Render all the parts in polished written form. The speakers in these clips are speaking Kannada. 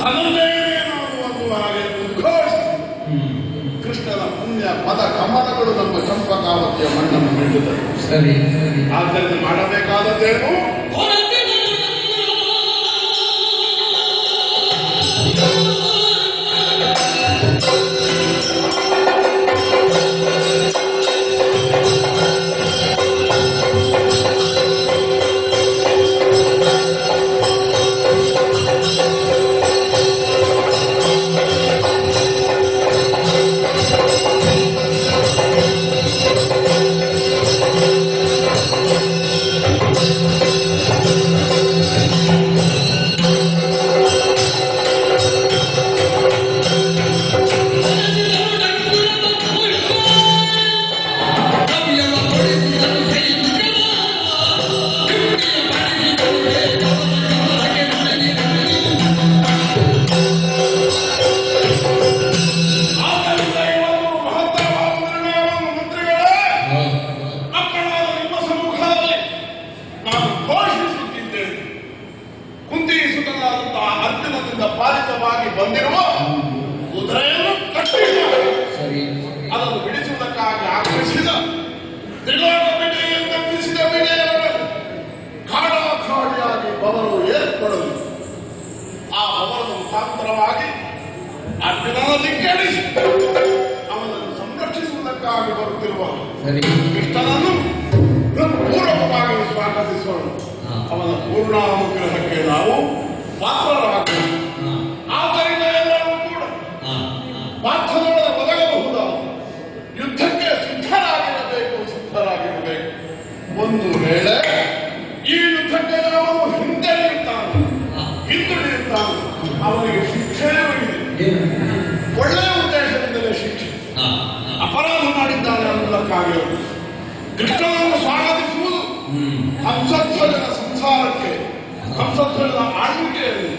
ಅದನ್ನೇ ನಾನು ಒಂದು ಹಾಗೆ ಉದ್ಘೋಷಿಸಿ ಕೃಷ್ಣನ ಪುಣ್ಯ ಪದ ಕಮಲಗಳು ನಮ್ಮ ಚಂಪಕಾವತಿಯ ಮಣ್ಣನ್ನು ನೀಡುತ್ತದೆ. ಸರಿ, ಆದ್ದರಿಂದ ಮಾಡಬೇಕಾದದ್ದೇನು? ಪಾಲಿತವಾಗಿ ಬಂದಿರುವ ಕುದುರೆಯನ್ನು ಅದನ್ನು ಬಿಡಿಸುವುದಕ್ಕಾಗಿ ಆಗ್ರಹಿಸಿದ ತ್ರಿಲೋಕ ಬಿಡೆಯನ್ನು ಬಿಡಿಸಿದ ಬಿಡೆಯನ್ನು ಖಾಡಾಖಾಡಿಯಾಗಿ ಬವರು ಏರ್ಪಡಲು ಆ ಬವರದ ಮುಖಾಂತರವಾಗಿ ಅರ್ಜುನನ ದಿಕ್ಕಣಿಸಿ ಅವನನ್ನು ಸಂರಕ್ಷಿಸುವುದಕ್ಕಾಗಿ ಬರುತ್ತಿರುವ ಕೃಷ್ಣನನ್ನು ಪೂರ್ವಕವಾಗಿ ಸ್ವಾಗತಿಸೋಣ. ಅವನ ಪೂರ್ಣಾನುಗ್ರಹಕ್ಕೆ ನಾವು ಪಾತ್ರರಾಗಬೇಕು. ಆದ್ದರಿಂದ ಎಲ್ಲರೂ ಕೂಡ ಪಾತ್ರದೊಳಗೆ ಒದಗಬಹುದಾದ ಯುದ್ಧಕ್ಕೆ ಸಿದ್ಧರಾಗಿರಬೇಕು. ಒಂದು ವೇಳೆ ಈ ಯುದ್ಧಕ್ಕೆ ನಾವು ಹಿಂದುಳಿಯುತ್ತಾನೆ ಅವನಿಗೆ ಶಿಕ್ಷೆಯೂ ಇದೆ. ಒಳ್ಳೆಯ ಉದ್ದೇಶದಿಂದಲೇ ಶಿಕ್ಷೆ. ಅಪರಾಧ ಮಾಡಿದ್ದಾನೆ ಅನ್ನುವುದಕ್ಕಾಗಿ ಕೃಷ್ಣನನ್ನು ಸ್ವಾಗತಿಸುವುದು ಹಂಸಧ್ವಜನ ಸಂಸಾರಕ್ಕೆ, ಹಂಸಧ್ವಜನ ಆಳ್ವಿಕೆಯಲ್ಲಿ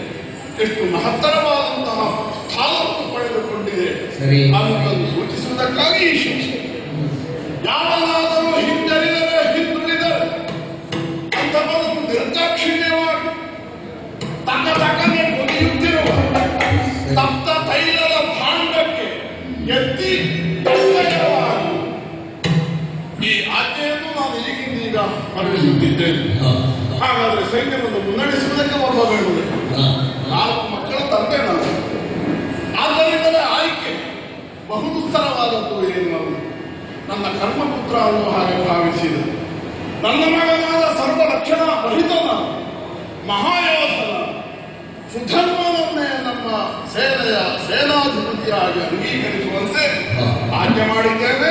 ಎಷ್ಟು ಮಹತ್ತರವಾದಂತಹ ಸ್ಥಾನವನ್ನು ಪಡೆದುಕೊಂಡಿದೆ ಅನ್ನೋದನ್ನು ಸೂಚಿಸುವುದಕ್ಕಾಗಿ ಈ ಶಿಕ್ಷೆ. ಯಾವನಾದರೂ ಹಿಂಜರಿದರೆ ಹಿಂದುಳಿದರೆ ಅಂತ ಬಂದು ನಿರ್ದಾಕ್ಷಿಣ್ಯವಾಗಿ ತಕ್ಕನೆ ಕುದಿಯುತ್ತಿರುವ ತಪ್ತ ತೈಲದ ಭಾಂಡಕ್ಕೆ ಎತ್ತಿ ಈ ಆಜ್ಞೆಯನ್ನು ನಾನು ಈಗಿಂದೀಗ ಹೊರಡಿಸುತ್ತಿದ್ದೇನೆ. ಹಾಗಾದ್ರೆ ಸೈನ್ಯವನ್ನು ಮುನ್ನಡೆಸುವುದಕ್ಕೆ ಒಬ್ಬ ಬೇಡುವುದು. 4 ಮಕ್ಕಳ ತಂದೆ ನಾನು. ಆದ್ದರಿಂದಲೇ ಆಯ್ಕೆ ಬಹುದುತ್ತರವಾದದ್ದು. ಏನು ನನ್ನ ಕರ್ಮಪುತ್ರ ಅನ್ನುವ ಹಾಗೆ ಭಾವಿಸಿದ ನನ್ನ ಮಗನಾದ ಸರ್ವಲಕ್ಷಣ ರಹಿತನ ಮಹಾಯೋಧನ ಸುಧರ್ಮನನ್ನೇ ನಮ್ಮ ಸೇನೆಯ ಸೇನಾಧಿಪತಿಯಾಗಿ ಅಂಗೀಕರಿಸುವಂತೆ ಆಜ್ಞೆ ಮಾಡಿದ್ದೇನೆ.